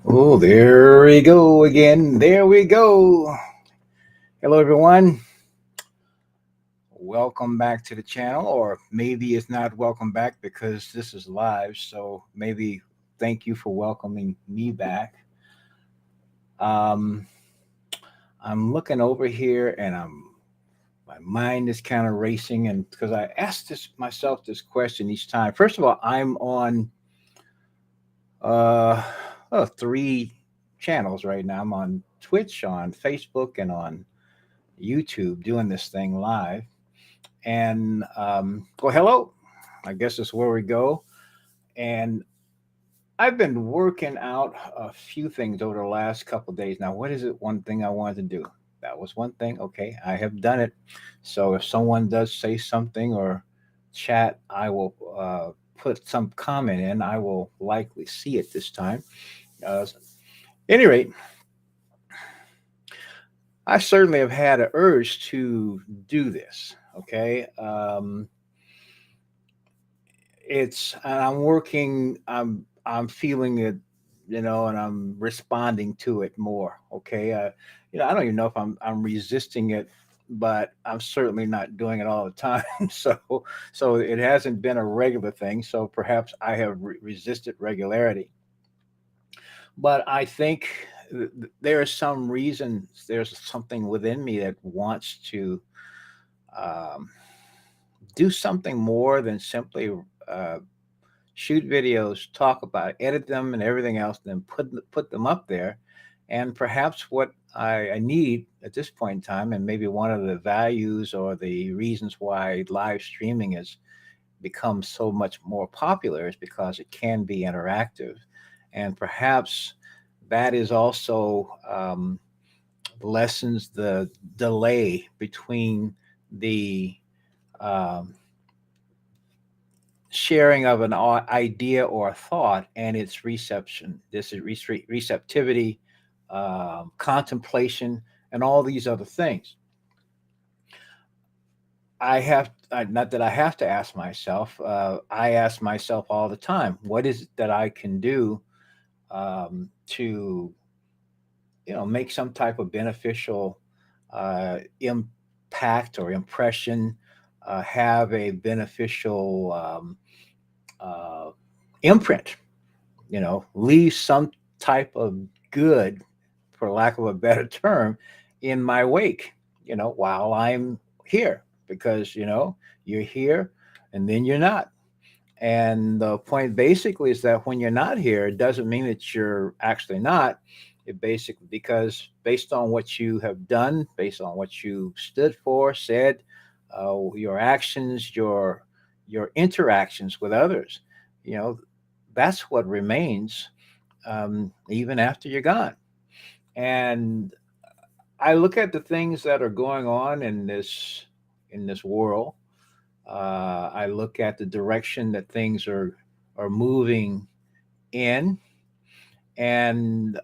Oh, there we go again. There we go. Hello, everyone. Welcome back to the channel, or maybe it's not welcome back because this is live. So maybe thank you for welcoming me back. Um, I'm looking over here, and my mind is kind of racing, and because I asked myself this question each time. First of all, I'm on uh, three channels right now. I'm on Twitch, on Facebook, and on YouTube doing this thing live. And well, hello. I guess that's where we go. And I've been working out a few things over the last couple of days. Now, what is it? One thing I wanted to do. That was one thing. Okay, I have done it. So if someone does say something or chat, I will put some comment in. I will likely see it this time. At any rate, I certainly have had an urge to do this. Okay. And I'm working. I'm feeling it, and I'm responding to it more. Okay. I don't even know if I'm resisting it, but I'm certainly not doing it all the time. So it hasn't been a regular thing. So perhaps I have resisted regularity, but I think there is some reason. There's something within me that wants to um, do something more than simply uh, shoot videos, talk about it, edit them, and everything else, then put them up there. And perhaps what I need at this point in time, and maybe one of the values or the reasons why live streaming has become so much more popular, is because it can be interactive, and perhaps that is also lessens the delay between the um, sharing of an idea or a thought and its reception. This is receptivity, contemplation, and all these other things. Not that I have to ask myself, I ask myself all the time, what is it that I can do to, make some type of beneficial impact or impression, have a beneficial uh, imprint, leave some type of good, for lack of a better term, in my wake, while I'm here, because, you're here and then you're not. And the point basically is that when you're not here, it doesn't mean that you're actually not. It basically, because based on what you have done, based on what you stood for, said, your actions, your interactions with others, you know, that's what remains even after you're gone. And I look at the things that are going on in this world. I look at the direction that things are moving in, and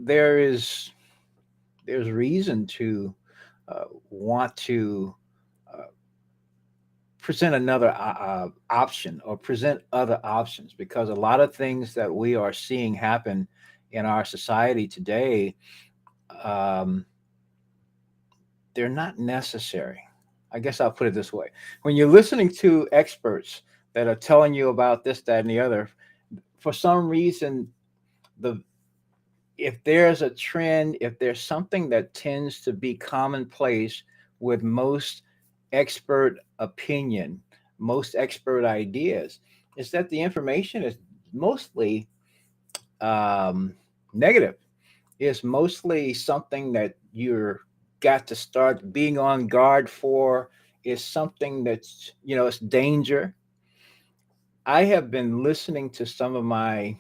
there's reason to want to uh, present another option, or present other options, because a lot of things that we are seeing happen in our society today, um, they're not necessary. I guess I'll put it this way. When you're listening to experts that are telling you about this, that, and the other, for some reason, the if there's a trend, if there's something that tends to be commonplace with most expert opinion, most expert ideas, is that the information is mostly um, negative. It's mostly something that you're got to start being on guard for. Is something that's, it's danger. I have been listening to some of my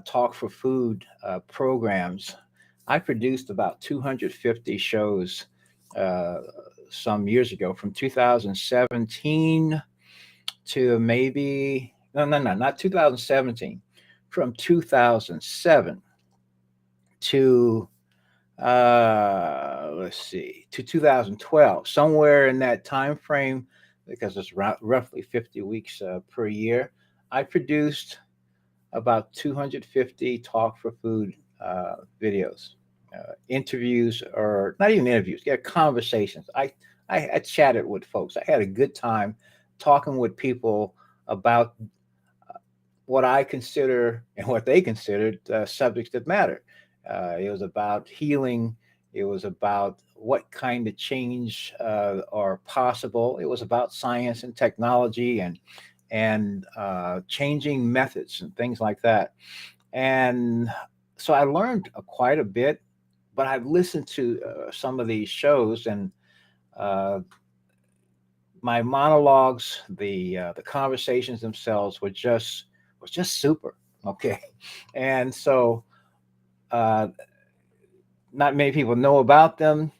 Talk for Food programs. I produced about 250 shows uh, some years ago, from 2017 to maybe, no, no, no, not 2017, from 2007 to, let's see, to 2012, somewhere in that time frame, because it's roughly 50 weeks per year. I produced about 250 Talk for Food videos, interviews, or not even interviews, yeah, conversations. I chatted with folks. I had a good time talking with people about what I consider and what they considered subjects that matter. It was about healing. It was about what kind of change are possible. It was about science and technology and changing methods and things like that. And so I learned quite a bit. But I've listened to some of these shows, and uh, my monologues, the conversations themselves were just super. Okay, and so uh, not many people know about them,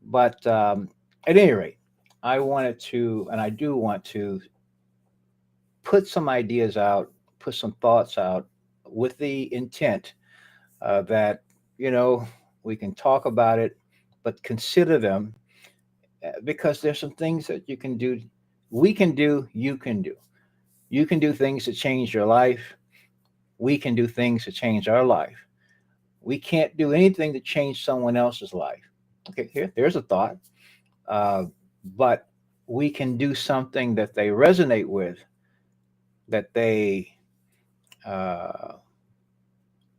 but at any rate, I wanted to, and I do want to put some ideas out, put some thoughts out, with the intent that you know we can talk about it, but consider them because there's some things that you can do, we can do, you can do. You can do things to change your life. We can do things to change our life. We can't do anything to change someone else's life. Okay, there's a thought. Uh, but we can do something that they resonate with, that they uh,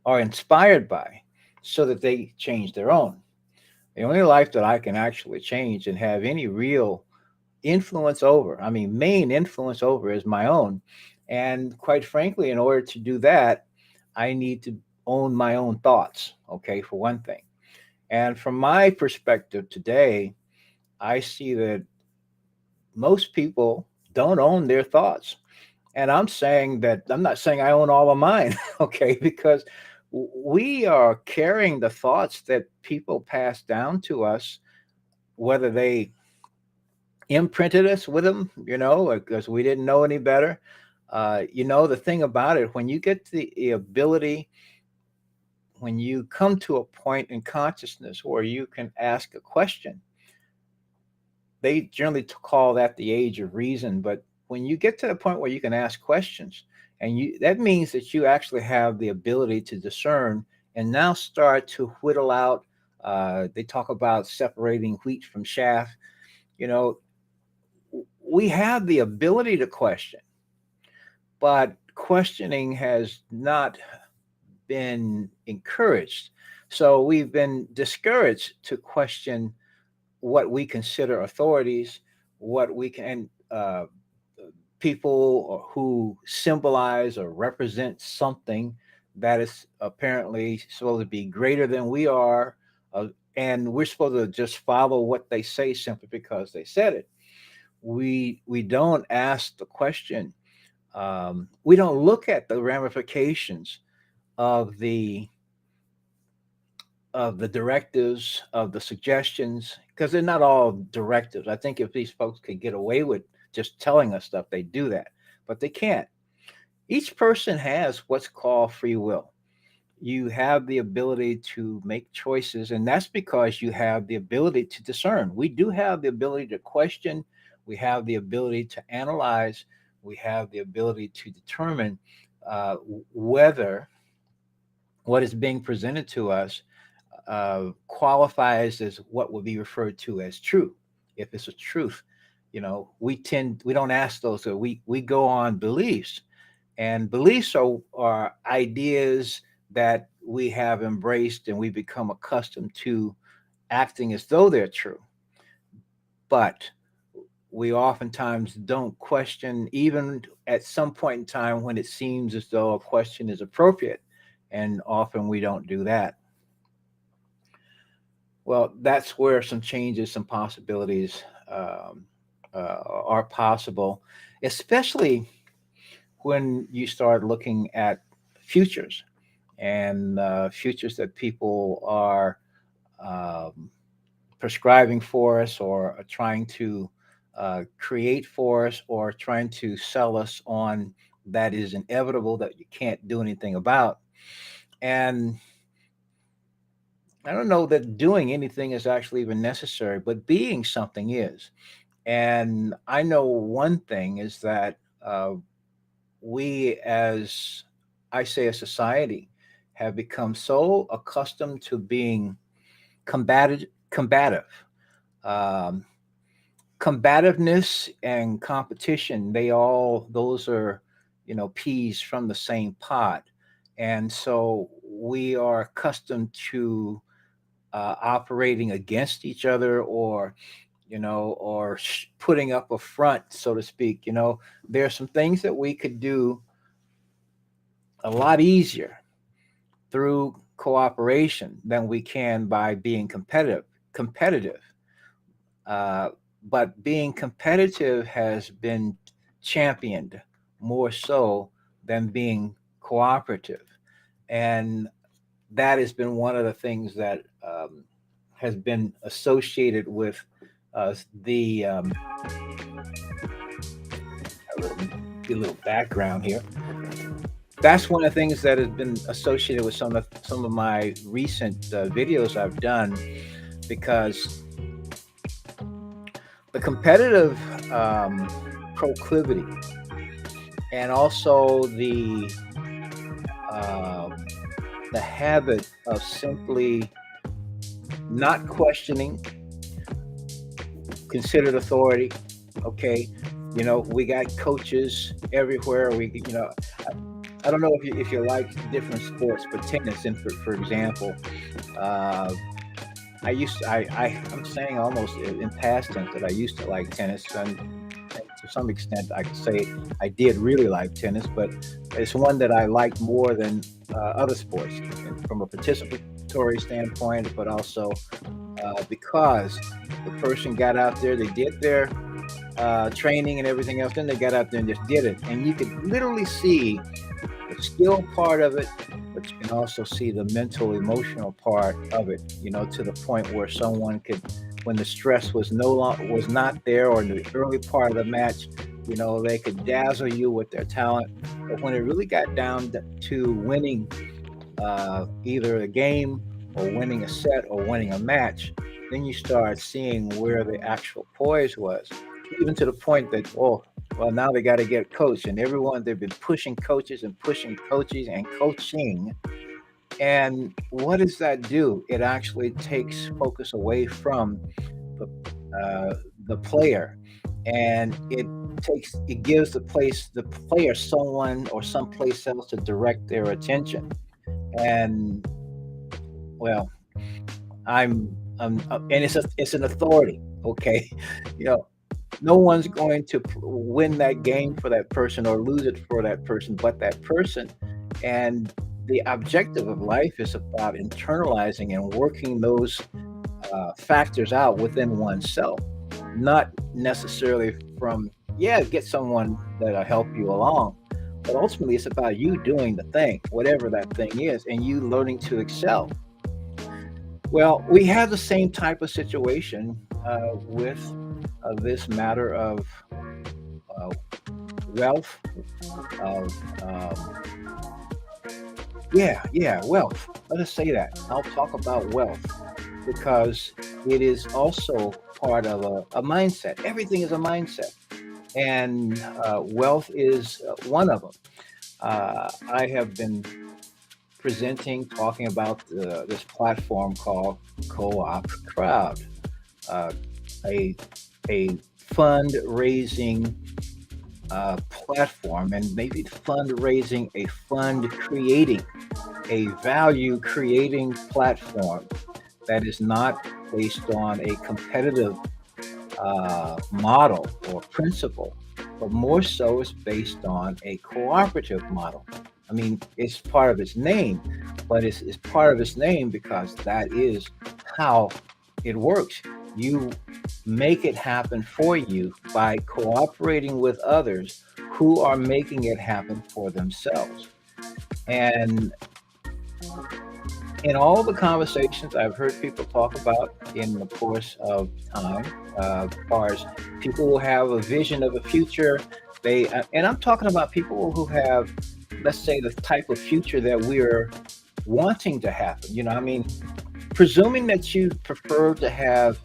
are inspired by, so that they change their own. The only life that I can actually change and have any real influence over, I mean, main influence over, is my own. And quite frankly, in order to do that, I need to own my own thoughts, okay, for one thing. And from my perspective today, I see that most people don't own their thoughts. And I'm saying that I'm not saying I own all of mine, okay, because we are carrying the thoughts that people pass down to us, whether they imprinted us with them, because we didn't know any better. The thing about it, when you get the ability, when you come to a point in consciousness where you can ask a question, they generally call that the age of reason. But when you get to the point where you can ask questions, and that means that you actually have the ability to discern and now start to whittle out. They talk about separating wheat from chaff. You know, we have the ability to question, but questioning has not been encouraged. So we've been discouraged to question what we consider authorities, what we can, people who symbolize or represent something that is apparently supposed to be greater than we are. Uh, and we're supposed to just follow what they say simply because they said it. We don't ask the question. We don't look at the ramifications of the directives, of the suggestions, because they're not all directives. I think if these folks could get away with just telling us stuff, they do that, but they can't. Each person has what's called free will. You have the ability to make choices, and that's because you have the ability to discern. We do have the ability to question, we have the ability to analyze, we have the ability to determine whether what is being presented to us qualifies as what would be referred to as true. If it's a truth, we don't ask those. So we go on beliefs, and beliefs are ideas that we have embraced and we become accustomed to acting as though they're true. But we oftentimes don't question, even at some point in time when it seems as though a question is appropriate. And often we don't do that. Well, that's where some changes, some possibilities are possible, especially when you start looking at futures, and futures that people are um, prescribing for us, or are trying to create for us, or trying to sell us on, that is inevitable, that you can't do anything about. And I don't know that doing anything is actually even necessary, but being something is. And I know one thing is that we as I say a society, have become so accustomed to being combative. Um, Combativeness and competition, those are, peas from the same pod. And so we are accustomed to operating against each other, or putting up a front, so to speak. There are some things that we could do a lot easier through cooperation than we can by being competitive. Uh, but being competitive has been championed more so than being cooperative. And that has been one of the things that has been associated with the a little, a little background here. That's one of the things that has been associated with some of my recent videos I've done, because the competitive proclivity, and also uh, the habit of simply not questioning considered authority. Okay, we got coaches everywhere. I don't know if you like different sports, but tennis, for example, uh, I'm saying almost in past tense that I used to like tennis, and to some extent I could say I did really like tennis, but it's one that I liked more than other sports, and from a participatory standpoint, but also because the person got out there, they did their training and everything else, then they got out there and just did it, and you could literally see the skill part of it, but you can also see the mental, emotional part of it. To the point where someone could, when the stress was not there, or in the early part of the match, they could dazzle you with their talent. But when it really got down to winning either a game, or winning a set, or winning a match, then you start seeing where the actual poise was. Even to the point that, oh, well, now they got to get coached, and they've been pushing coaches and pushing coaches and coaching. And what does that do? It actually takes focus away from the the player, and it gives the player someone or someplace else to direct their attention. And well, and it's an authority. Okay, you know, no one's going to win that game for that person or lose it for that person but that person. And the objective of life is about internalizing and working those factors out within oneself, not necessarily from, yeah, get someone that'll help you along, but ultimately it's about you doing the thing, whatever that thing is, and you learning to excel. Well, we have the same type of situation with this matter of uh, wealth, of yeah, wealth. Let us say that. I'll talk about wealth because it is also part of a mindset. Everything is a mindset, and wealth is one of them. I have been talking about this platform called Co-op Crowd, uh, a a fundraising platform, and maybe fundraising, a fund creating, a value creating platform that is not based on a competitive model or principle, but more so is based on a cooperative model. I mean, it's part of its name, but it's part of its name because that is how it works. You make it happen for you by cooperating with others who are making it happen for themselves. And in all the conversations I've heard people talk about in the course of time, as far as people who have a vision of a future, and I'm talking about people who have, let's say, the type of future that we're wanting to happen. I mean, presuming that you prefer to have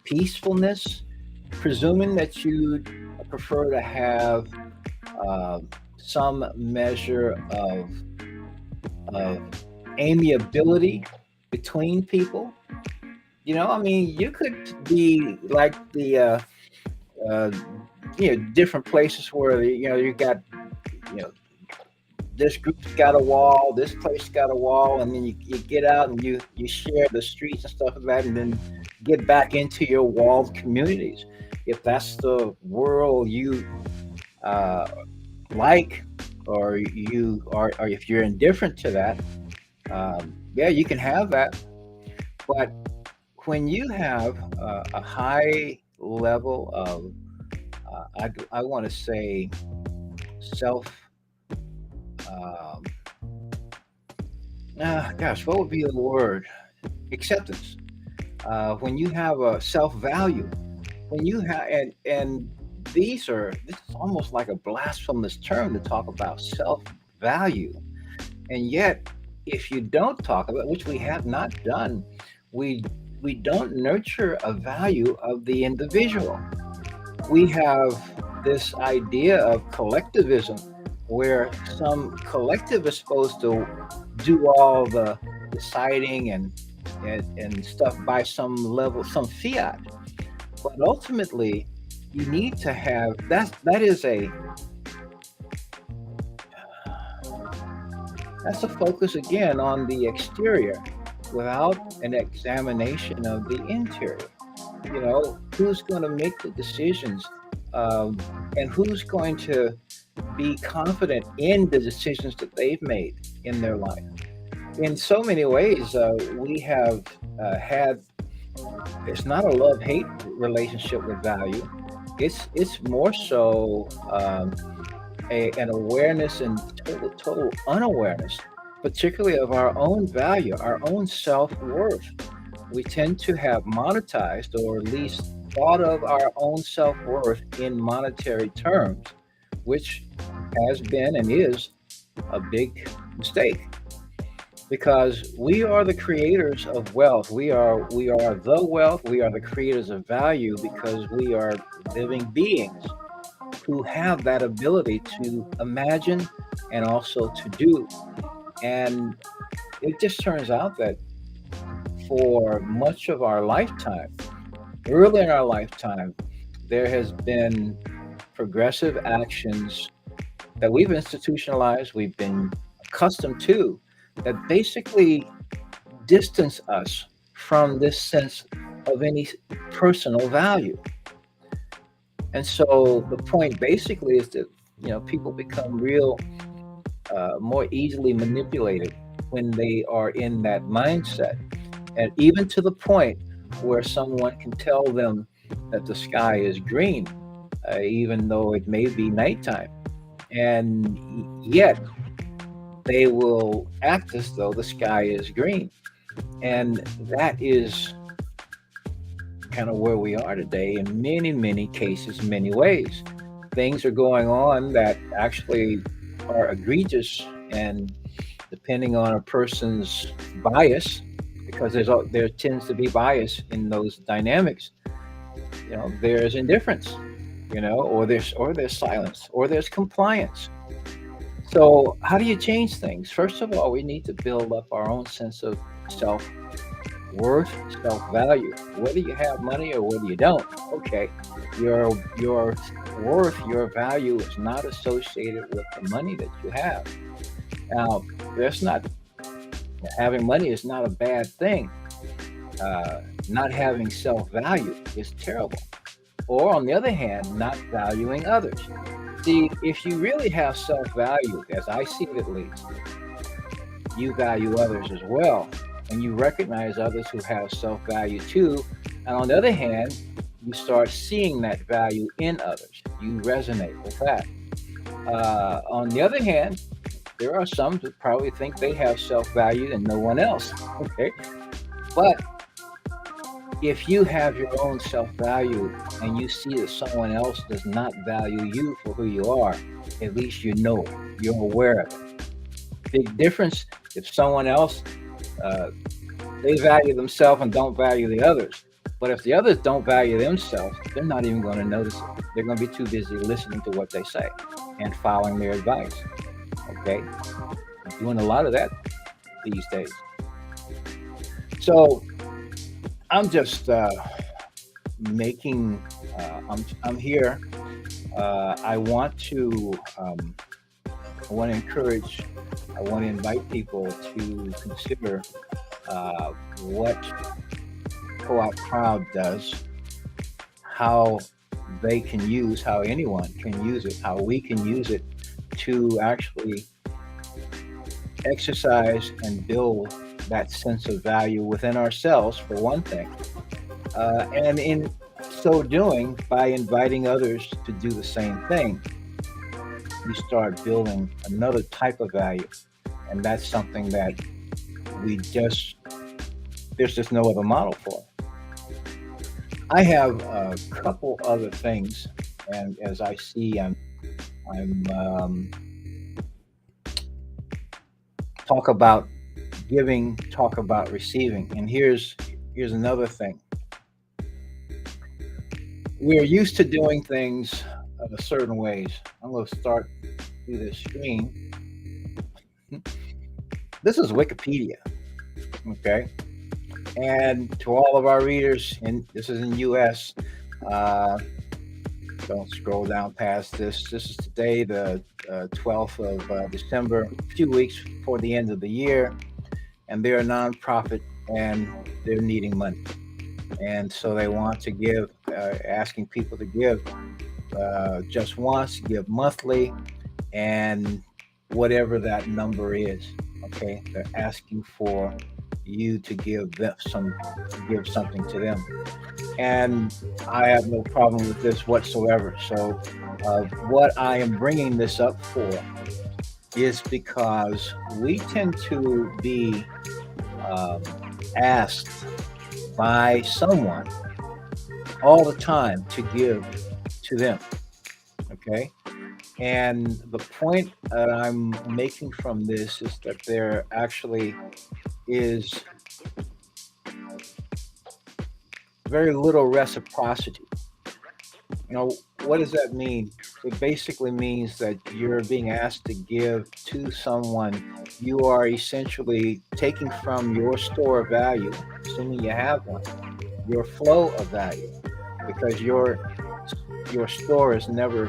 peacefulness, presuming that you prefer to have uh, some measure of of amiability between people. I mean, you could be like uh, different places where you got you know this group's got a wall, this place got a wall, and then you get out and you share the streets and stuff like that, and then get back into your walled communities. If that's the world you uh, like, or if you're indifferent to that, yeah, you can have that. But when you have a high level of, I want to say, self, um, gosh, what would be the word? Acceptance. When you have a self value, when you have, and this is almost like a blasphemous term to talk about self value. And yet, if you don't talk about, which we have not done, we we don't nurture a value of the individual. We have this idea of collectivism where some collective is supposed to do all the deciding and stuff by some level, some fiat. But ultimately, you need to have that is a that's a focus again on the exterior without an examination of the interior. Who's going to make the decisions, um, and who's going to be confident in the decisions that they've made in their life. In so many ways, we have had, it's not a love hate relationship with value. It's more so an awareness and total unawareness, particularly of our own value, our own self worth. We tend to have monetized, or at least thought of our own self worth in monetary terms, which has been and is a big mistake, because we are the creators of wealth. We are the wealth. We are the creators of value because we are living beings who have that ability to imagine and also to do. And it just turns out that for much of our lifetime, early in our lifetime, there has been progressive actions that we've institutionalized, we've been accustomed to, that basically distance us from this sense of any personal value. And so the point basically is that people become real more easily manipulated when they are in that mindset, and even to the point where someone can tell them that the sky is green, even though it may be nighttime, and yet they will act as though the sky is green. And that is kind of where we are today in many, many cases, many ways. Things are going on that actually are egregious, and depending on a person's bias, because there tends to be bias in those dynamics. There's indifference, or there's silence, or there's compliance. So how do you change things? First of all, we need to build up our own sense of self worth, self value. Whether you have money or whether you don't, okay, your worth, your value is not associated with the money that you have. Now, that's not having money is not a bad thing. Not having self value is terrible. Or on the other hand, not valuing others. See, if you really have self value, as I see it at least, you value others as well. And you recognize others who have self value too. And on the other hand, you start seeing that value in others. You resonate with that. On the other hand, there are some who probably think they have self value and no one else. Okay. But if you have your own self value and you see that someone else does not value you for who you are, at least you know it. You're aware of it. Big difference if someone else, uh, they value themselves and don't value the others. But if the others don't value themselves, they're not even going to notice it. They're going to be too busy listening to what they say and following their advice. Okay? I'm doing a lot of that these days. So I'm just making. I'm here. I want to. I want to encourage. I want to invite people to consider what Co-op Crowd does, how they can use, how anyone can use it, how we can use it to actually exercise and build that sense of value within ourselves, for one thing. And in so doing, by inviting others to do the same thing, you start building another type of value. And that's something that we just, there's just no other model for. I have a couple other things, and as I see, I'm talk about giving, talk about receiving, and here's another thing. We're used to doing things certain ways. I'm going to start through this screen. This is Wikipedia, okay? And to all of our readers, and this is in U.S. Don't scroll down past this. This is today, the 12th of December, a few weeks before the end of the year, and they're a nonprofit and they're needing money. And so they want to give, asking people to give just once, give monthly, and whatever that number is. Okay, they're asking for you to give them give something to them, and I have no problem with this whatsoever. So, what I am bringing this up for is because we tend to be um, asked by someone all the time to give to them. Okay. And the point that I'm making from this is that there actually is very little reciprocity. You know, what does that mean? It basically means that you're being asked to give to someone. You are essentially taking from your store of value, assuming you have one, your flow of value, because your store is never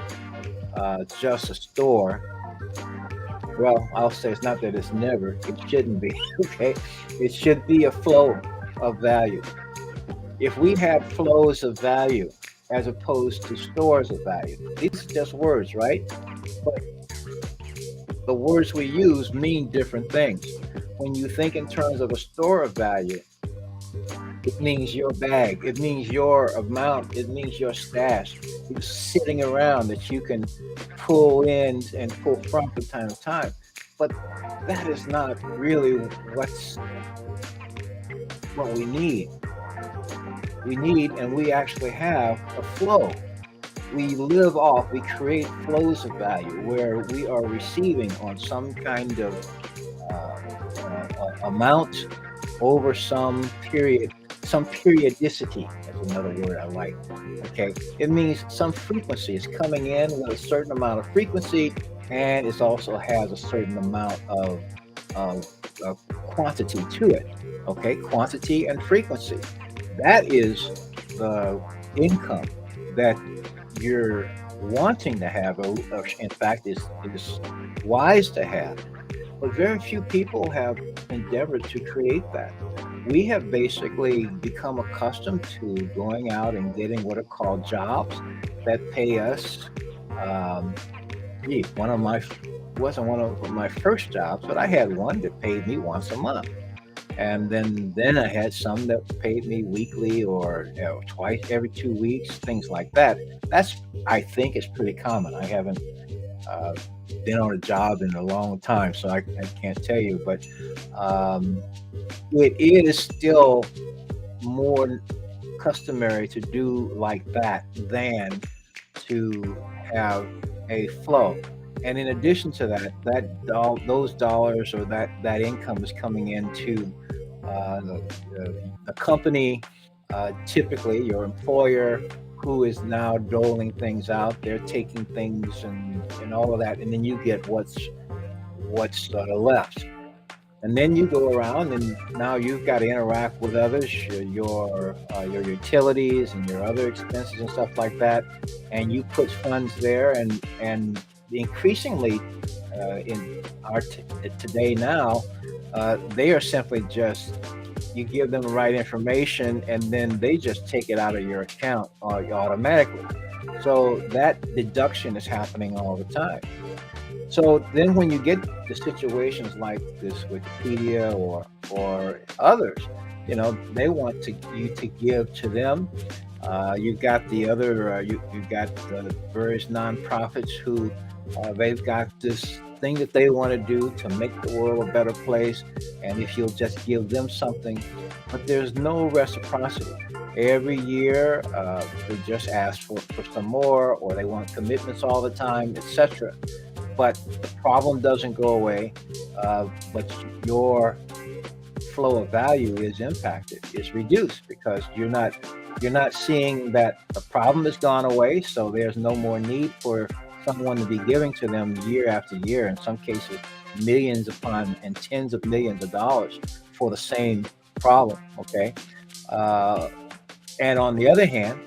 just a store. Well, I'll say it's not that it's never, it shouldn't be. Okay, it should be a flow of value. If we had flows of value as opposed to stores of value, these are just words, right? But the words we use mean different things. When you think in terms of a store of value, it means your bag, it means your amount, it means your stash. It's sitting around that you can pull in and pull from time to time. But that is not really what we need. We need, and we actually have a flow. We live off, we create flows of value where we are receiving on some kind of amount over some periodicity. That's another word I like. Okay, it means some frequency is coming in with a certain amount of frequency, and it also has a certain amount of quantity to it. Okay, quantity and frequency. That is the income that you're wanting to have, or in fact, is wise to have. But very few people have endeavored to create that. We have basically become accustomed to going out and getting what are called jobs that pay us. Um, One of my wasn't one of my first jobs, but I had one that paid me once a month, and then I had some that paid me weekly or twice every 2 weeks, things like that. That's, I think, is pretty common. I haven't uh, been on a job in a long time, so I can't tell you, but um, it is still more customary to do like that than to have a flow. And in addition to that, those dollars or that income is coming into the company, typically your employer, who is now doling things out. They're taking things and all of that, and then you get what's left. And then you go around, and now you've got to interact with others, your utilities and your other expenses and stuff like that, and you put funds there, and increasingly in our today now, they are simply just, you give them the right information, and then they just take it out of your account automatically. So that deduction is happening all the time. So then when you get to situations like this Wikipedia or others, they want you to give to them. You've got the other, you've got the various nonprofits who they've got this thing that they want to do to make the world a better place. And if you'll just give them something, but there's no reciprocity. Every year, they just ask for some more, or they want commitments all the time, etc. But the problem doesn't go away, but your flow of value is impacted, is reduced, because you're not seeing that the problem has gone away, so there's no more need for someone to be giving to them year after year, in some cases millions upon and tens of millions of dollars for the same problem. Okay. And on the other hand,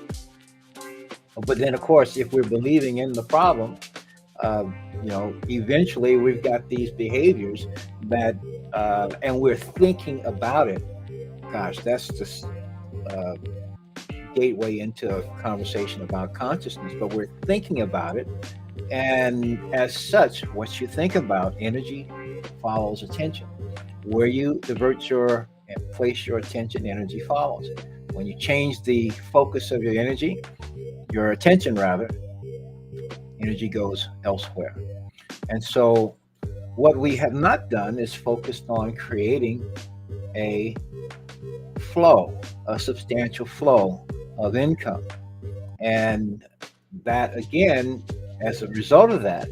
but then of course, if we're believing in the problem, eventually we've got these behaviors that, and we're thinking about it. Gosh, that's just gateway into a conversation about consciousness, but we're thinking about it. And as such, what you think about, energy follows attention. Where you divert your and place your attention, energy follows. When you change the focus of your attention rather, energy goes elsewhere. And so what we have not done is focused on creating a flow, a substantial flow of income. And that, again, as a result of that,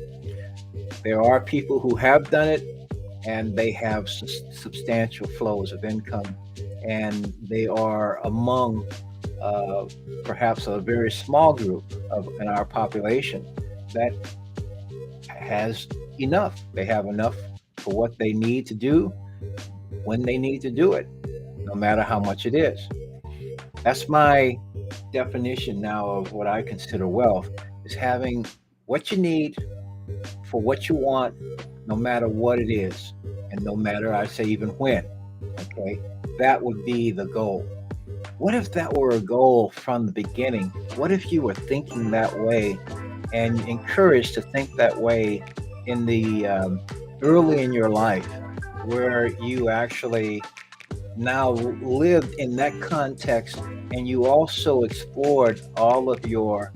there are people who have done it, and they have substantial flows of income, and they are among perhaps a very small group in our population that has enough. They have enough for what they need to do when they need to do it, no matter how much it is. That's my definition now of what I consider wealth, is having what you need for what you want, no matter what it is, and no matter, I say, even when. Okay, that would be the goal. What if that were a goal from the beginning? What if you were thinking that way and encouraged to think that way in the early in your life, where you actually now lived in that context, and you also explored all of your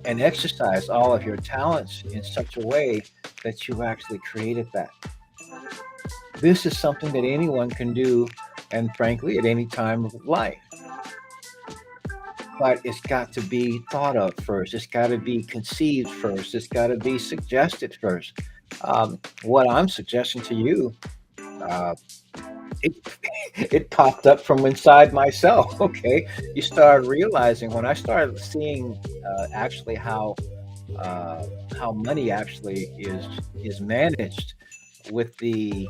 and exercised all of your talents in such a way that you've actually created that. This is something that anyone can do, and frankly, at any time of life. But it's got to be thought of first. It's got to be conceived first. It's got to be suggested first. What I'm suggesting to you, uh, it it popped up from inside myself. Okay, you start realizing, when I started seeing actually how money actually is managed with the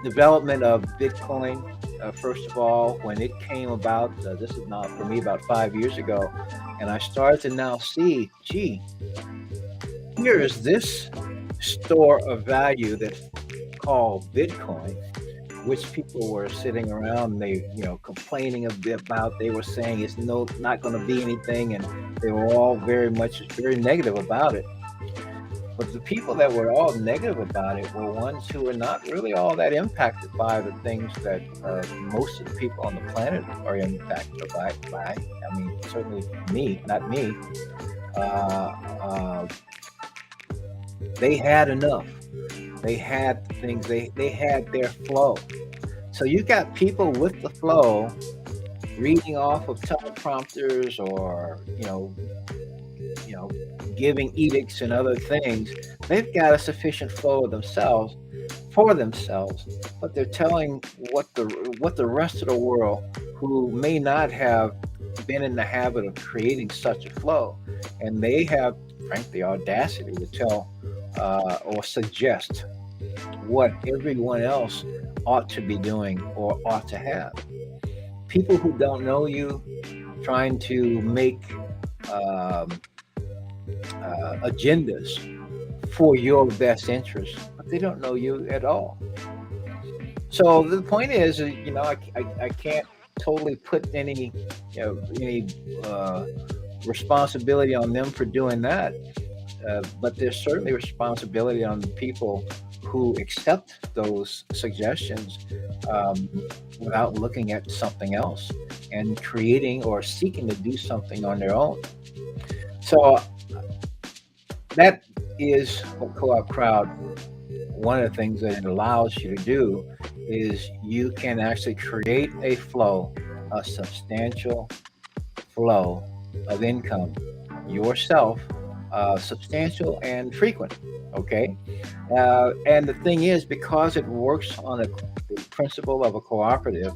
development of Bitcoin. First of all, when it came about, this is now for me about 5 years ago, and I started to now see, gee, here is this store of value that's called Bitcoin, which people were sitting around, they complaining a bit about. They were saying it's not going to be anything, and they were all very negative about it. But the people that were all negative about it were ones who were not really all that impacted by the things that most of the people on the planet are impacted by. I mean, certainly me, not me. They had enough. They had things. They had their flow. So you got people with the flow, reading off of teleprompters, or giving edicts and other things. They've got a sufficient flow of themselves for themselves, but they're telling what the rest of the world, who may not have been in the habit of creating such a flow, and they have, frankly, audacity to tell or suggest what everyone else ought to be doing or ought to have. People who don't know you trying to make um, agendas for your best interest, but they don't know you at all. So the point is, I can't totally put any uh, responsibility on them for doing that. But there's certainly responsibility on the people who accept those suggestions um, without looking at something else and creating or seeking to do something on their own. So that is what Co-op Crowd, one of the things that it allows you to do is you can actually create a flow, a substantial flow of income yourself, substantial and frequent. Okay. And the thing is, because it works on the principle of a cooperative,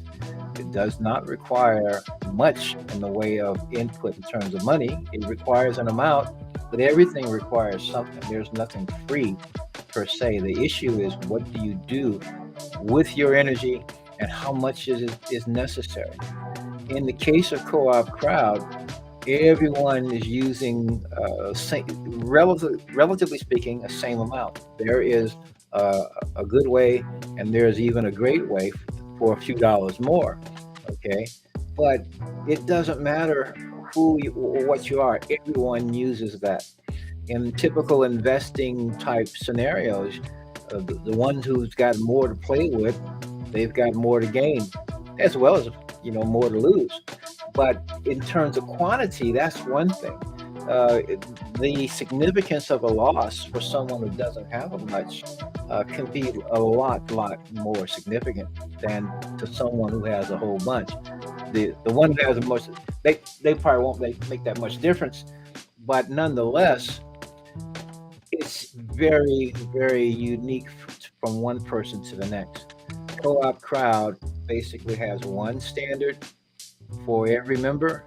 it does not require much in the way of input in terms of money. It requires an amount, but everything requires something. There's nothing free per se. The issue is, what do you do with your energy and how much is necessary? In the case of Co-op Crowd, everyone is using, relatively speaking, a same amount. There is uh, a good way, and there's even a great way for a few dollars more. Okay, but it doesn't matter who you, or what you are. Everyone uses that. In typical investing type scenarios, the ones who's got more to play with, they've got more to gain, as well as more to lose. But in terms of quantity, that's one thing. The significance of a loss for someone who doesn't have much can be a lot more significant than to someone who has a whole bunch. The one who has a much, they probably won't make that much difference, but nonetheless, it's very unique from one person to the next. Co-op Crowd basically has one standard for every member.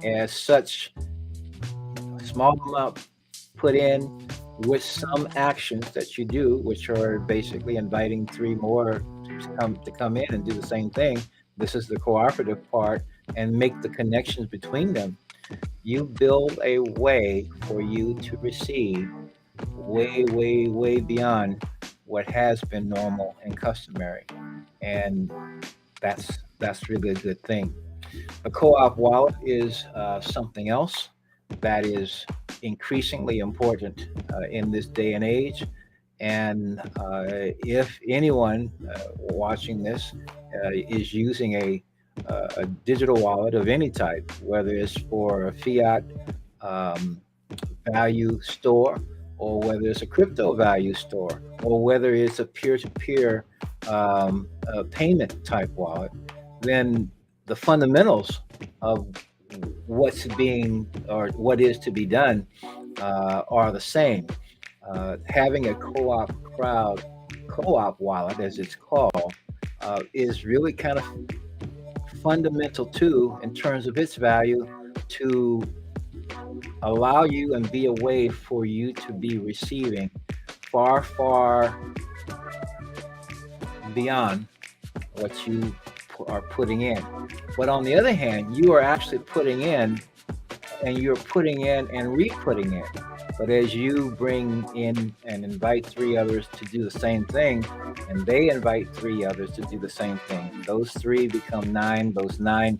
As such, a small amount put in with some actions that you do, which are basically inviting three more to come in and do the same thing. This is the cooperative part, and make the connections between them. You build a way for you to receive way beyond what has been normal and customary, and that's really a good thing. A co-op wallet is something else that is increasingly important in this day and age. And if anyone watching this is using a digital wallet of any type, whether it's for a fiat um, value store, or whether it's a crypto value store, or whether it's a peer-to-peer payment type wallet, then the fundamentals of what's being or what is to be done are the same. Having a co-op crowd co-op wallet, as it's called, is really kind of fundamental too, in terms of its value, to allow you and be a way for you to be receiving far beyond what you are putting in. But on the other hand, you are actually putting in, and you're putting in and re-putting in. But as you bring in and invite three others to do the same thing, and they invite three others to do the same thing, those three become nine, those nine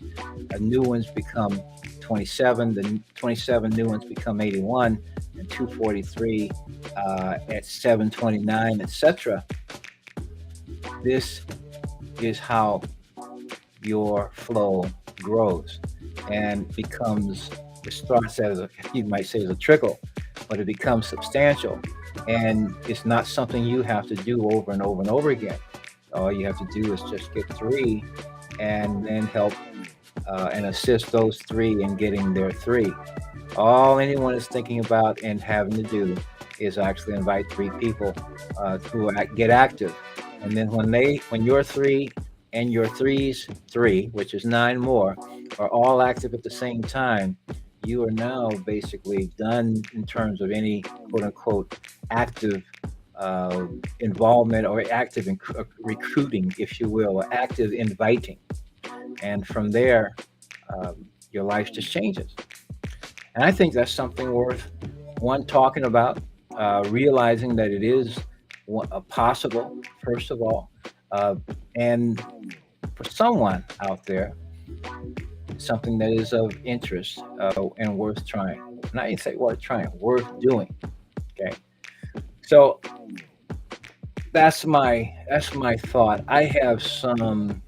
new ones become 27, the 27 new ones become 81, and 243 at 729, etc. This is how your flow grows and becomes, it starts as a, you might say, as a trickle, but it becomes substantial, and it's not something you have to do over and over and over again. All you have to do is just get three, and then help and assist those three in getting their three. All anyone is thinking about and having to do is actually invite three people to get active, and then when your three and your threes three, which is nine more, are all active at the same time, you are now basically done in terms of any quote unquote active uh, involvement or active recruiting, if you will, or active inviting. And from there, your life just changes. And I think that's something worth one talking about, realizing that it is possible, first of all, uh, and for someone out there, something that is of interest and worth trying. Not even say worth trying, worth doing. Okay, so that's my thought. I have some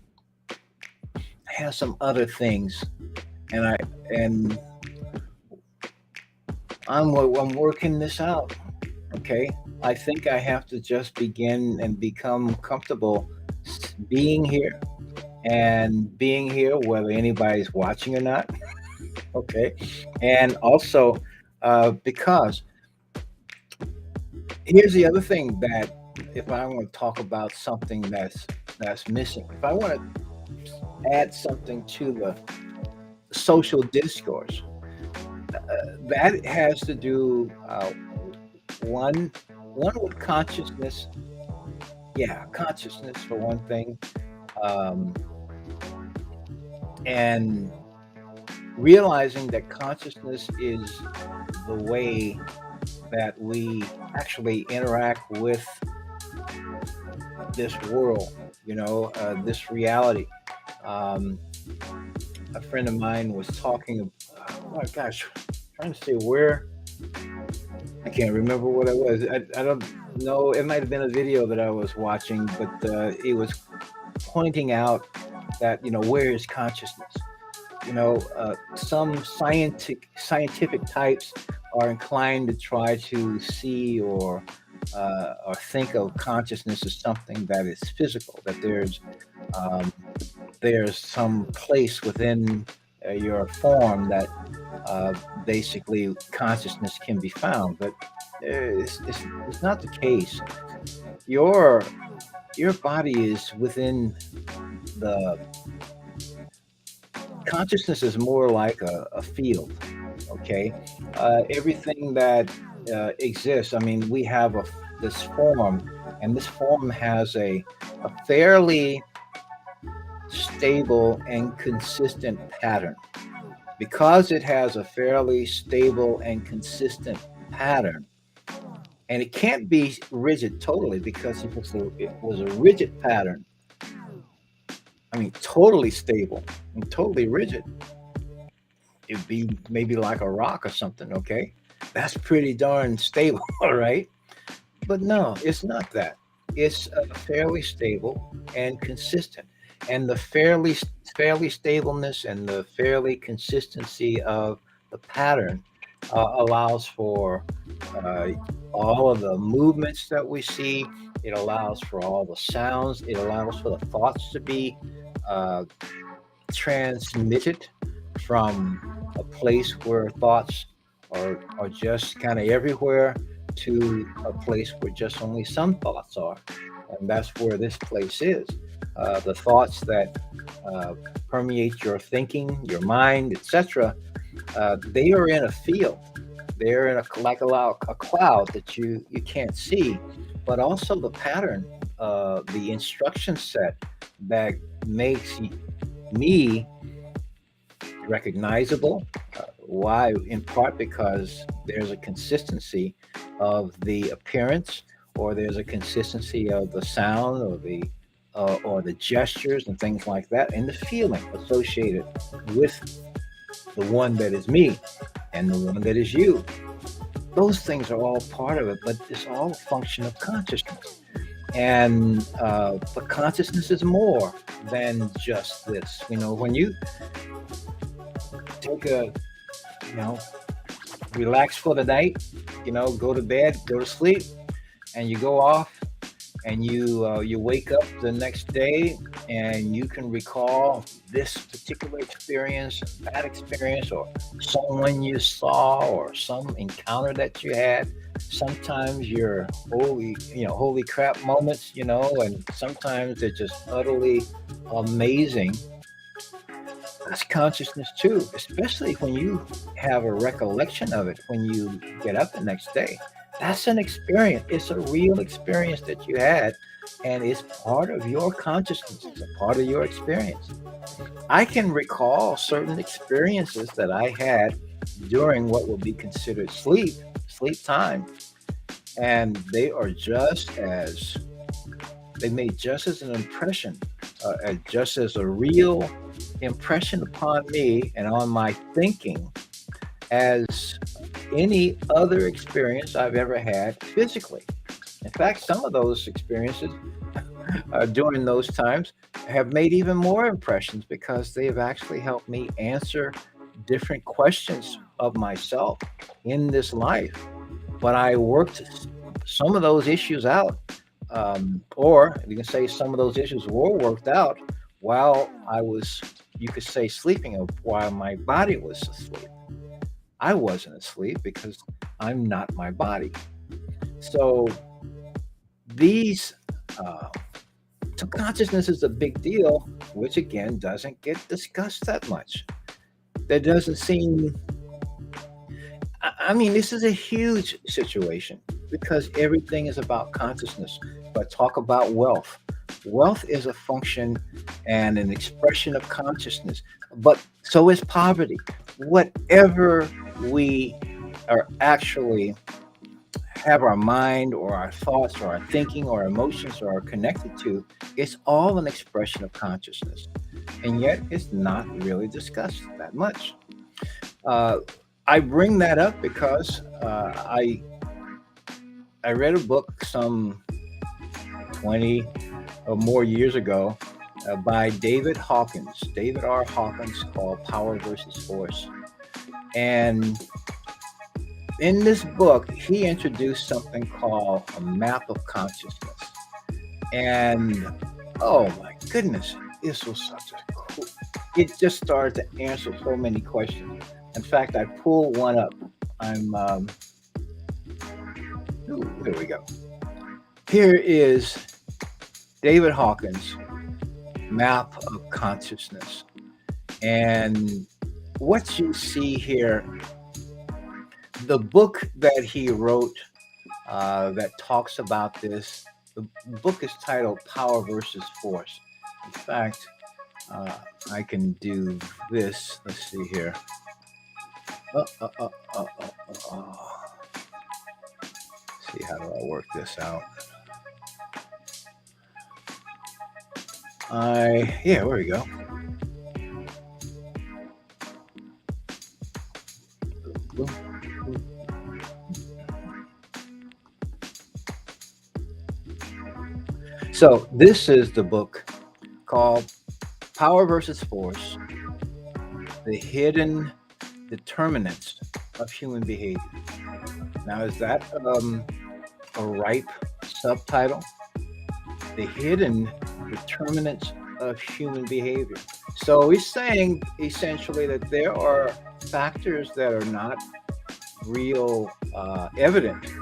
other things, and and I'm working this out. Okay, I think I have to just begin and become comfortable being here and being here, whether anybody's watching or not. Okay, and also because here's the other thing that if I want to talk about something that's missing, if I want to add something to the social discourse, that has to do one one with consciousness. Yeah, consciousness for one thing, um, and realizing that consciousness is the way that we actually interact with this world, this reality. Um, a friend of mine was talking, oh my gosh, trying to say where, I can't remember what it was. I don't know. It might have been a video that I was watching, but it was pointing out that, where is consciousness? Some scientific types are inclined to try to see or think of consciousness as something that is physical, that um, there's some place within your form that uh, basically consciousness can be found, but it's not the case. Your your body is within the consciousness is more like a field. Okay, everything that exists. I mean, we have this form, and this form has a fairly stable and consistent pattern. Because it has a fairly stable and consistent pattern, and it can't be rigid totally, because if it was a rigid pattern, I mean, totally stable and totally rigid, it'd be maybe like a rock or something. Okay, that's pretty darn stable. All right, but no, it's not that. It's fairly stable and consistent, and the fairly stableness and the fairly consistency of the pattern allows for uh, all of the movements that we see. It allows for all the sounds. It allows for the thoughts to be uh, transmitted from a place where thoughts are just kind of everywhere to a place where just only some thoughts are. And that's where this place is. The thoughts that uh, permeate your thinking, your mind, etc., they are in a field. They're in a cloud that you can't see, but also the pattern, the instruction set that makes me recognizable. Why? In part because there's a consistency of the appearance, or there's a consistency of the sound, or the gestures and things like that, and the feeling associated with the one that is me and the one that is you. Those things are all part of it, but it's all a function of consciousness. And but consciousness is more than just this. When you take a, you know, relax for the night, go to bed, go to sleep, and you go off, and you wake up the next day, and you can recall this particular experience, that experience, or someone you saw, or some encounter that you had. Sometimes you're holy crap moments, and sometimes they're just utterly amazing. That's consciousness too, especially when you have a recollection of it when you get up the next day. That's an experience. It's a real experience that you had, and it's part of your consciousness. It's a part of your experience. I can recall certain experiences that I had during what would be considered sleep time, and they made just as an impression, just as a real impression upon me and on my thinking as any other experience I've ever had physically. In fact, some of those experiences during those times have made even more impressions because they have actually helped me answer different questions of myself in this life. But I worked some of those issues out, or you can say some of those issues were worked out while I was, you could say, sleeping, or while my body was asleep. I wasn't asleep because I'm not my body. So these, uh, so consciousness is a big deal, which again doesn't get discussed that much. There doesn't seem, I mean, this is a huge situation because everything is about consciousness. But talk about wealth. Wealth is a function and an expression of consciousness, but so is poverty. Whatever we are actually have our mind or our thoughts or our thinking or emotions are connected to, it's all an expression of consciousness. And yet it's not really discussed that much. Uh, I bring that up because I read a book some 20 or more years ago by David Hawkins, David R. Hawkins, called Power versus Force. And in this book, he introduced something called a map of consciousness. And oh my goodness, this was such a cool, it just started to answer so many questions. In fact, I pulled one up. I'm, ooh, here we go. Here is David Hawkins' map of consciousness. And what you see here, the book that he wrote that talks about this, the book is titled Power versus Force. In fact, uh, I can do this. Let's see here. Uh, uh, uh, uh, uh, uh. See, how do I work this out? Yeah, there we go. So this is the book called Power versus Force: The Hidden Determinants of Human Behavior. Now, is that a ripe subtitle? The Hidden Determinants of Human Behavior. So he's saying essentially that there are factors that are not real evident.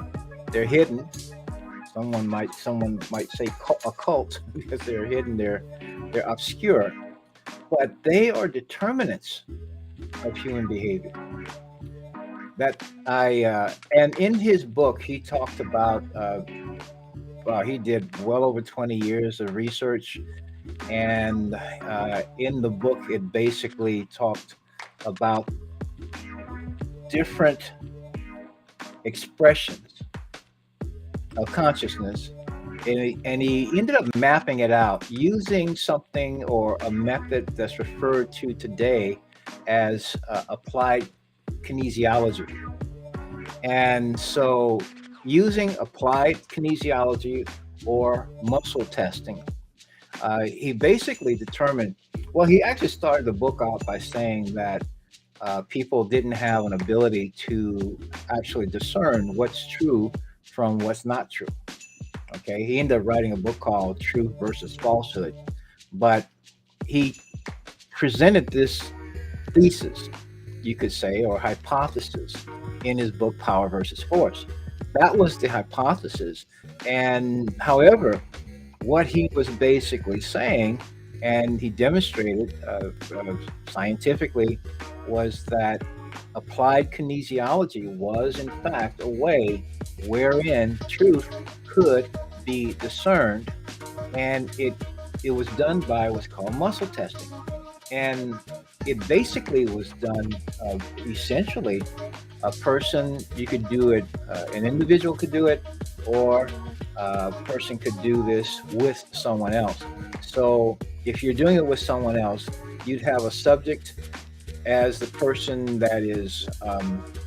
They're hidden. Someone might say occult because they're hidden. They're obscure, but they are determinants of human behavior. That I and in his book he talked about. He did well over 20 years of research, and in the book it basically talked about different expressions of consciousness, and he ended up mapping it out using something or a method that's referred to today as applied kinesiology. And so using applied kinesiology or muscle testing, he basically determined, well, he actually started the book off by saying that people didn't have an ability to actually discern what's true from what's not true. Okay, he ended up writing a book called Truth versus Falsehood, but he presented this thesis, you could say, or hypothesis in his book Power versus Force. That was the hypothesis. And however, what he was basically saying, and he demonstrated scientifically, was that applied kinesiology was, in fact, a way wherein truth could be discerned, and it was done by what's called muscle testing. And it basically was done essentially a person, you could do it, an individual could do it, or a person could do this with someone else. So if you're doing it with someone else, you'd have a subject as the person that is, I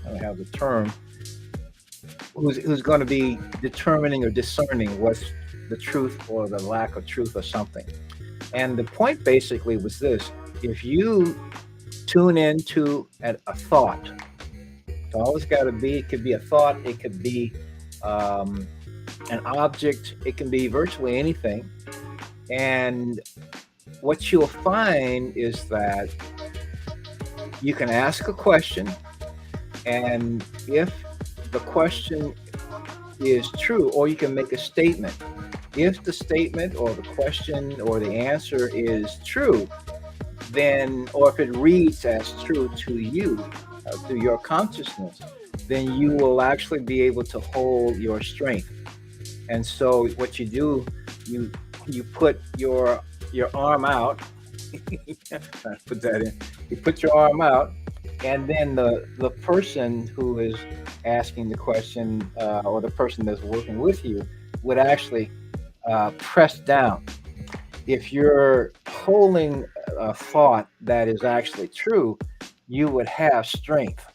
don't have the term, who's going to be determining or discerning what's the truth or the lack of truth of something. And the point basically was this: if you tune into a thought, it's always got to be, it could be a thought, it could be um, an object, it can be virtually anything. And what you'll find is that you can ask a question, and if the question is true, or you can make a statement. If the statement or the question or the answer is true, then, or if it reads as true to you, through your consciousness, then you will actually be able to hold your strength. And so what you do, you put your arm out. Put that in. You put your arm out, and then the person who is asking the question, or the person that's working with you, would actually press down. If you're holding a thought that is actually true, you would have strength.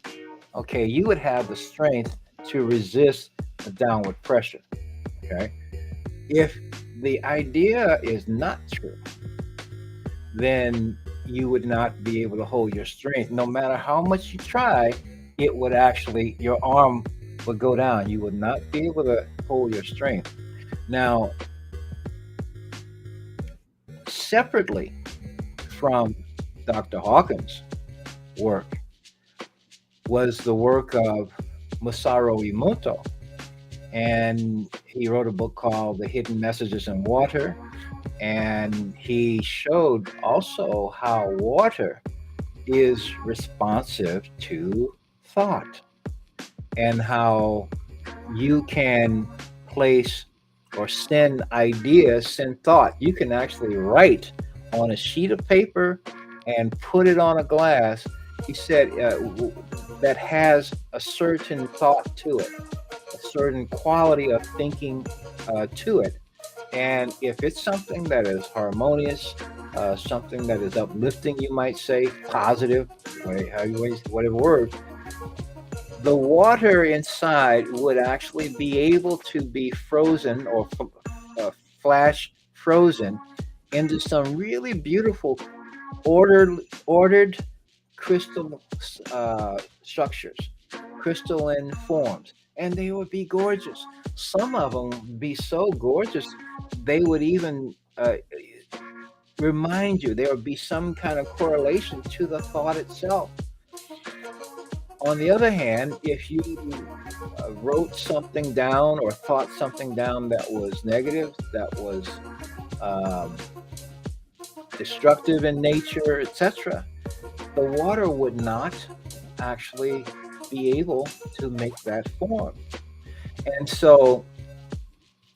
Okay, you would have the strength to resist the downward pressure. Okay, if the idea is not true, then you would not be able to hold your strength. No matter how much you try, it would actually, your arm would go down. You would not be able to hold your strength. Now, separately from Dr. Hawkins' work was the work of Masaru Emoto. And he wrote a book called The Hidden Messages in Water. And he showed also how water is responsive to thought, and how you can place or send ideas, send thought. You can actually write on a sheet of paper and put it on a glass. He said that has a certain thought to it, a certain quality of thinking to it. And if it's something that is harmonious, something that is uplifting, you might say, positive, whatever word, the water inside would actually be able to be frozen, or flash frozen into some really beautiful ordered crystal structures, crystalline forms, and they would be gorgeous. Some of them would be so gorgeous, they would even remind you, there would be some kind of correlation to the thought itself. On the other hand, if you wrote something down or thought something down that was negative, that was um, destructive in nature, etc., the water would not actually be able to make that form. And so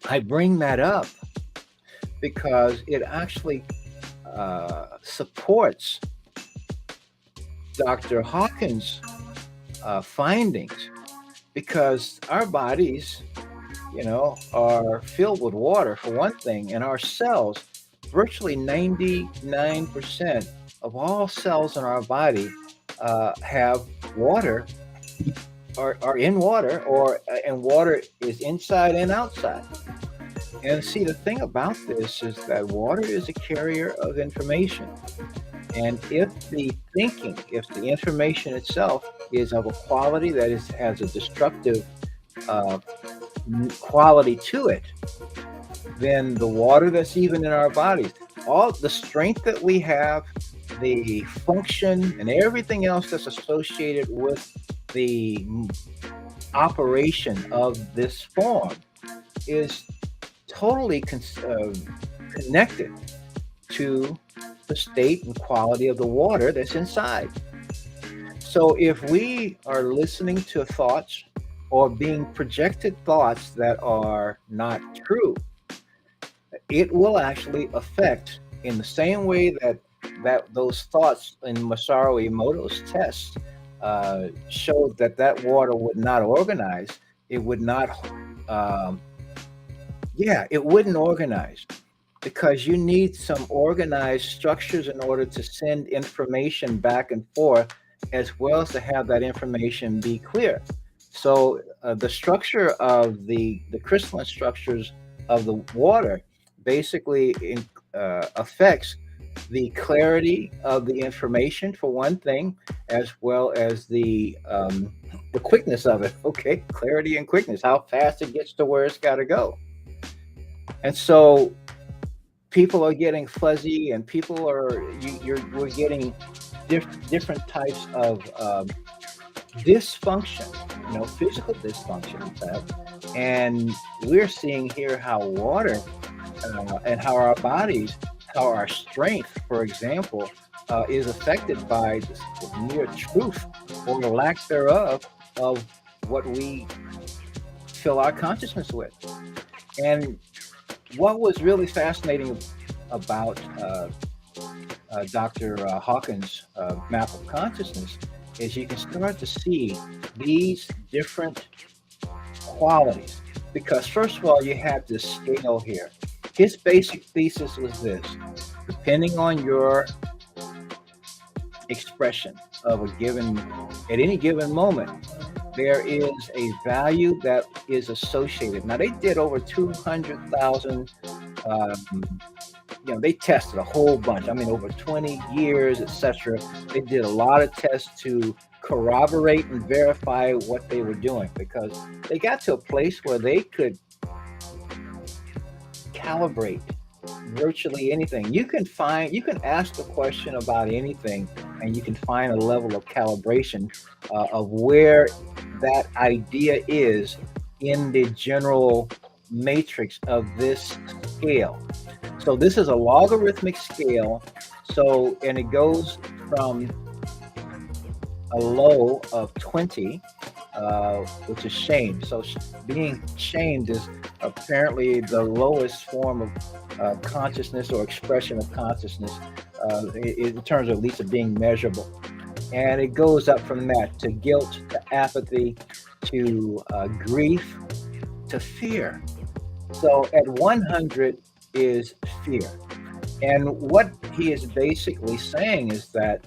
I bring that up because it actually supports Dr. Hawkins' findings, because our bodies, are filled with water for one thing, and our cells, virtually 99% of all cells in our body have water, are in water, and water is inside and outside. And see, the thing about this is that water is a carrier of information. And if the information itself is of a quality that has a destructive uh, quality to it, then the water that's even in our bodies, all the strength that we have, the function, and everything else that's associated with the operation of this form is totally connected to the state and quality of the water that's inside. So if we are listening to thoughts or being projected thoughts that are not true, it will actually affect in the same way that those thoughts in Masaru Emoto's test showed that that water would not organize. It would not. Um, yeah, it wouldn't organize because you need some organized structures in order to send information back and forth, as well as to have that information be clear. So the structure of the crystalline structures of the water basically affects the clarity of the information for one thing, as well as the quickness of it. Okay, clarity and quickness, how fast it gets to where it's got to go. And so people are getting fuzzy, and people are we're getting different types of dysfunction, physical dysfunction, in fact. And we're seeing here how water and how our bodies, how our strength, for example, is affected by the mere truth or the lack thereof of what we fill our consciousness with. And what was really fascinating about Dr. Hawkins' map of consciousness is you can start to see these different qualities. Because, first of all, you have this scale here. His basic thesis was this: depending on your expression of a given, at any given moment, there is a value that is associated. Now, they did over 200,000, they tested a whole bunch. I mean, over 20 years, etc. They did a lot of tests to corroborate and verify what they were doing, because they got to a place where they could calibrate virtually anything. You can ask a question about anything, and you can find a level of calibration of where that idea is in the general matrix of this scale. So this is a logarithmic scale. So, and it goes from a low of 20, which is shame. So being shamed is apparently the lowest form of consciousness or expression of consciousness in terms of at least of being measurable. And it goes up from that to guilt, to apathy, to grief, to fear. So at 100 is fear. And what he is basically saying is that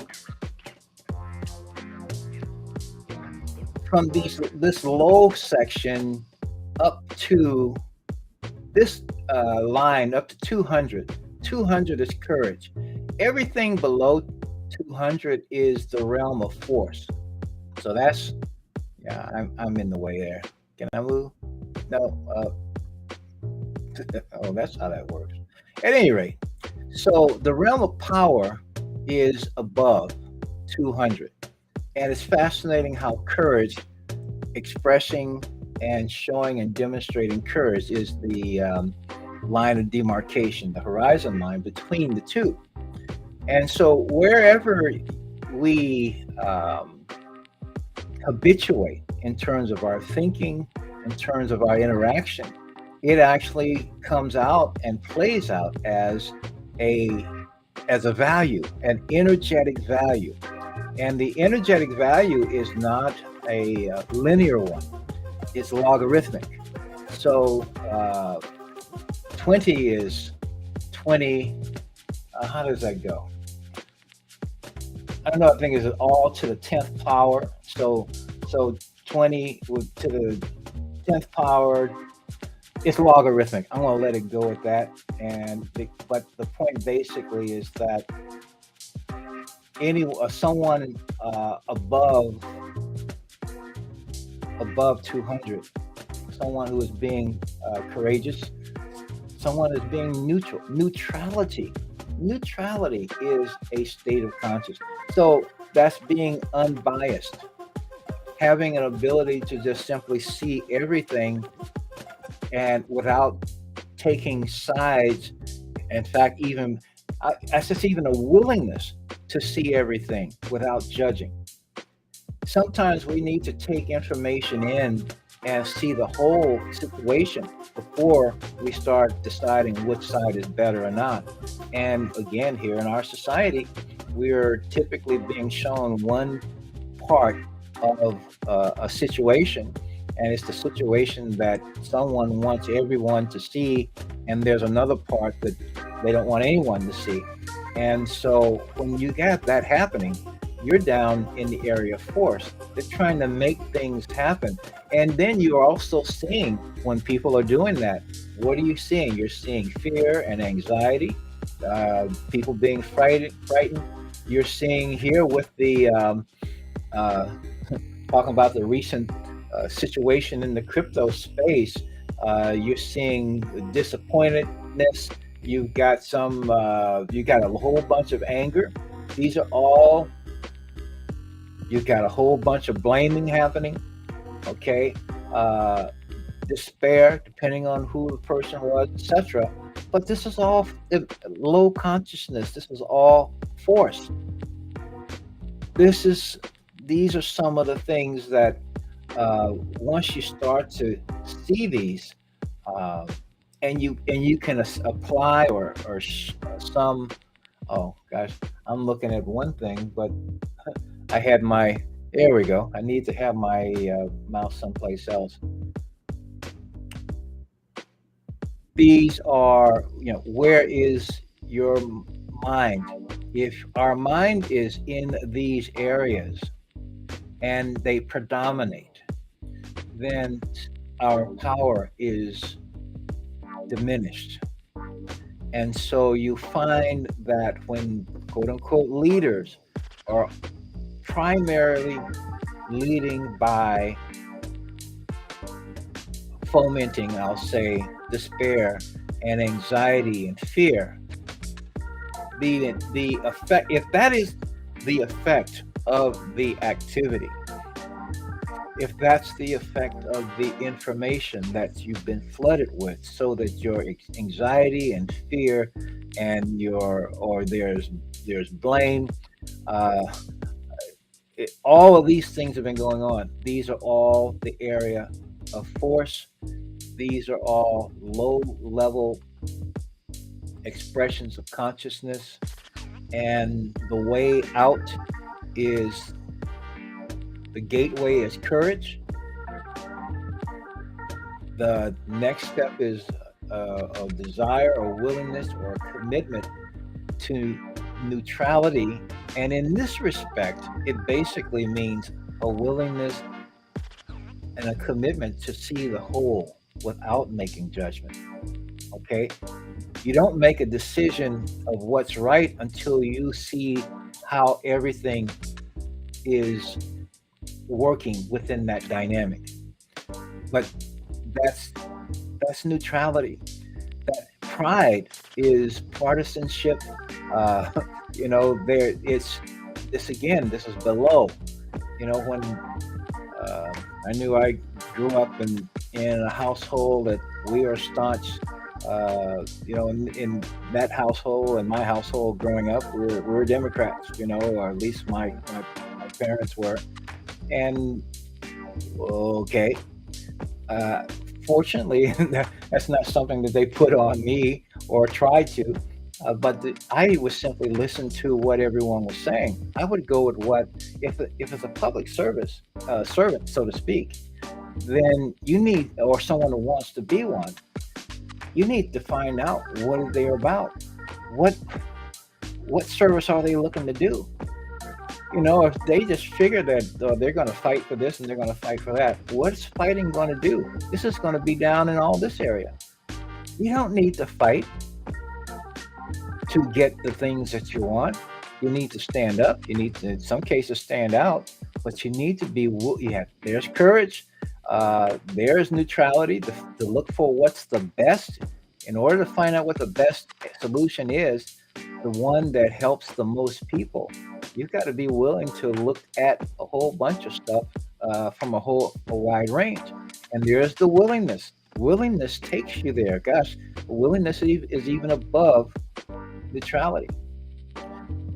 from this low section up to this line up to 200, 200 is courage. Everything below 200 is the realm of force. So that's, yeah, I'm in the way there. Can I move? No. Oh, that's how that works. At any rate, so the realm of power is above 200. And it's fascinating how courage, expressing and showing and demonstrating courage, is the line of demarcation, the horizon line between the two. And so wherever we habituate in terms of our thinking, in terms of our interaction, it actually comes out and plays out as a value, an energetic value. And the energetic value is not a linear one, it's logarithmic. So 20 is 20, how does that go? I don't know, I think it's all to the 10th power. So 20 to the 10th power, it's logarithmic. I'm going to let it go at that. But the point basically is that someone above 200, someone who is being courageous, someone is being neutral. Neutrality is a state of consciousness. So that's being unbiased, having an ability to just simply see everything and without taking sides. In fact, even that's just even a willingness to see everything without judging. Sometimes we need to take information in and see the whole situation before we start deciding which side is better or not. And again, here in our society, we're typically being shown one part of a situation, and it's the situation that someone wants everyone to see, and there's another part that they don't want anyone to see. And so when you got that happening, you're down in the area of force. They're trying to make things happen. And then you're also seeing when people are doing that, what are you seeing? You're seeing fear and anxiety, people being frightened. You're seeing here with the uh, talking about the recent situation in the crypto space, you're seeing disappointedness. You got a whole bunch of anger. These are all, you got a whole bunch of blaming happening. Okay, uh, despair, depending on who the person was, etc. But this is all low consciousness. This is all force. This is These are some of the things that once you start to see these, uh, and you can apply some. Oh gosh, I'm looking at one thing, but I had my. There we go. I need to have my mouse someplace else. These are, where is your mind? If our mind is in these areas and they predominate, then our power is diminished. And so you find that when quote unquote leaders are primarily leading by fomenting, I'll say, despair and anxiety and fear, the effect, if that is the effect of the activity, if that's the effect of the information that you've been flooded with, so that your anxiety and fear and there's blame, uh, all of these things have been going on. These are all the area of force. These are all low level expressions of consciousness, and the way out is, the gateway is courage. The next step is a desire or willingness or commitment to neutrality. And in this respect, it basically means a willingness and a commitment to see the whole without making judgment. Okay? You don't make a decision of what's right until you see how everything is working within that dynamic. But that's neutrality. That pride is partisanship. Uh, there it's this again. This is below. When I knew I grew up in a household that we are staunch. In that household and my household growing up, we're Democrats. Or at least my parents were. And okay, uh, fortunately, that's not something that they put on me or tried to. I would simply listen to what everyone was saying. I would go with what, if it's a public service servant, so to speak, then you need, or someone who wants to be one, you need to find out what they're about. What what service are they looking to do? If they just figure that they're going to fight for this and they're going to fight for that, what's fighting going to do? This is going to be down in all this area. You don't need to fight to get the things that you want. You need to stand up. You need to, in some cases, stand out. But you need to be. There's courage. There's neutrality to look for what's the best. In order to find out what the best solution is, the one that helps the most people, you've got to be willing to look at a whole bunch of stuff from a wide range. And there's the willingness. Willingness takes you there. Gosh, willingness is even above neutrality.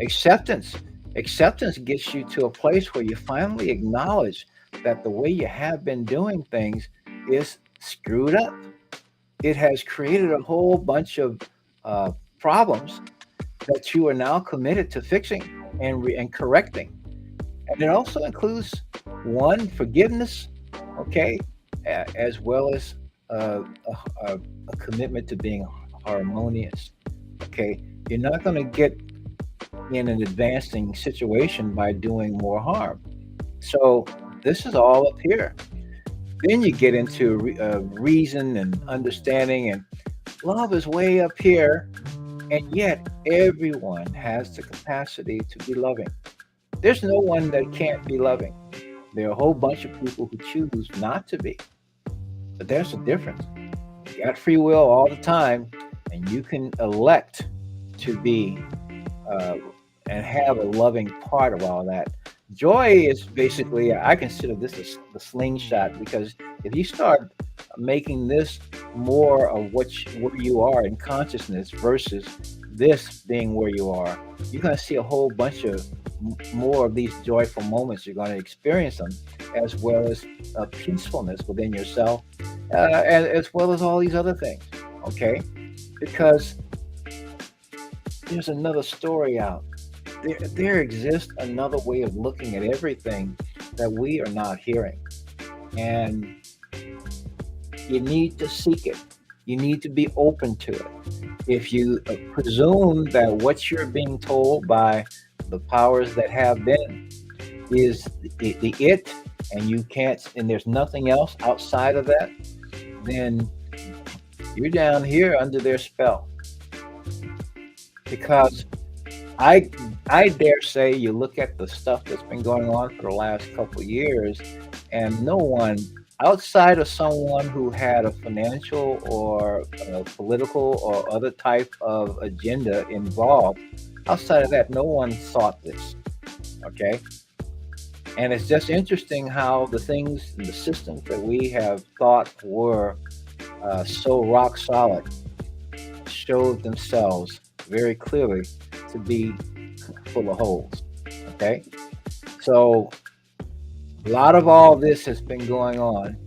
Acceptance. Acceptance gets you to a place where you finally acknowledge that the way you have been doing things is screwed up. It has created a whole bunch of uh, problems that you are now committed to fixing and correcting. And it also includes one, forgiveness, okay, as well as a commitment to being harmonious. Okay, you're not going to get in an advancing situation by doing more harm. So this is all up here. Then you get into reason and understanding, and love is way up here. And yet, everyone has the capacity to be loving. There's no one that can't be loving. There are a whole bunch of people who choose not to be, but there's a difference. You got free will all the time, and you can elect to be uh, and have a loving part of all that. Joy is basically, I consider this the slingshot, because if you start making this more of where you are in consciousness versus this being where you are, you're going to see a whole bunch of more of these joyful moments. You're going to experience them, as well as peacefulness within yourself, as well as all these other things. Okay, because there's another story out there exists another way of looking at everything that we are not hearing. And you need to seek it. You need to be open to it. If you presume that what you're being told by the powers that have been is the it, and you can't, and there's nothing else outside of that, then you're down here under their spell. Because I I dare say you look at the stuff that's been going on for the last couple of years, and no one outside of someone who had a financial or political or other type of agenda involved, outside of that, no one thought this. Okay, and it's just interesting how the things and the systems that we have thought were so rock solid showed themselves very clearly to be full of holes. Okay, so a lot of all this has been going on,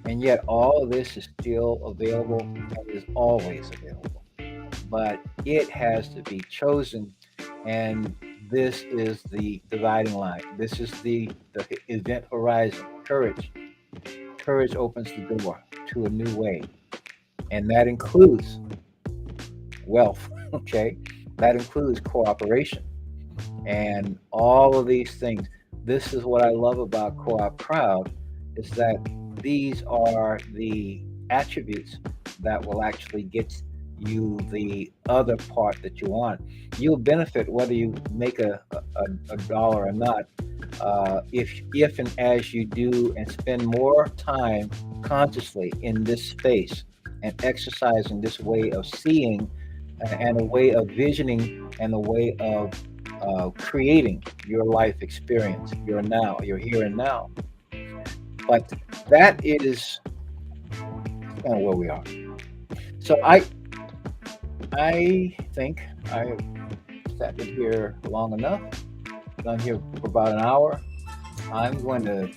and yet all of this is still available and is always available. But it has to be chosen, and this is the dividing line. This is the event horizon. Courage. Courage opens the door to a new way, and that includes wealth. Okay, that includes cooperation and all of these things. This is what I love about Co-op Crowd, is that these are the attributes that will actually get you the other part that you want. You'll benefit whether you make a dollar or not, if and as you do and spend more time consciously in this space and exercising this way of seeing and a way of visioning and a way of creating your life experience, your now, your here and now. But that is kind of where we are. So I think I have sat in here long enough. Done here for about an hour. I'm going to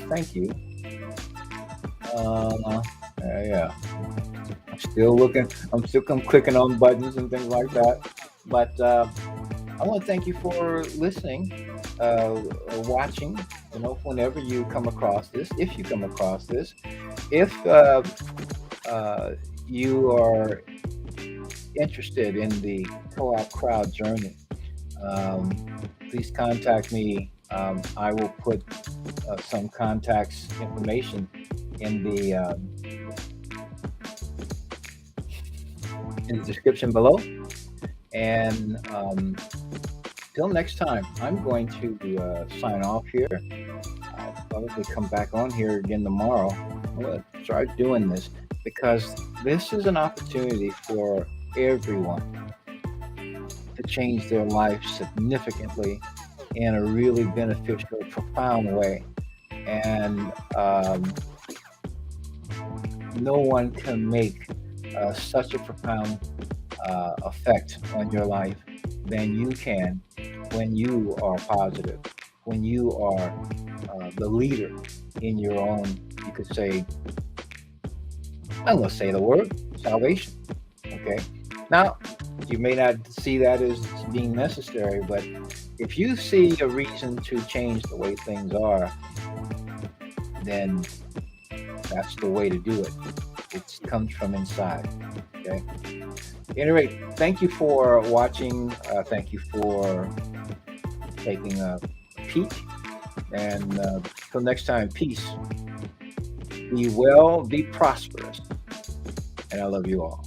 thank you. Yeah, I'm still looking. I'm clicking on buttons and things like that. But I want to thank you for listening, watching. Whenever you come across this, if you come across this, if you are interested in the co-op crowd journey, um, please contact me. I will put some contacts information in the description below. And till next time, I'm going to sign off here. I'll probably come back on here again tomorrow. I'm going to start doing this because this is an opportunity for everyone to change their life significantly in a really beneficial, profound way. And no one can make such a profound effect on your life than you can when you are positive, when you are the leader in your own, you could say, I'm going to say the word salvation. Okay. Now, you may not see that as being necessary, but if you see a reason to change the way things are, then that's the way to do it. It comes from inside. Okay. At any rate, thank you for watching. Thank you for taking a peek. And till next time, peace. Be well, be prosperous. And I love you all.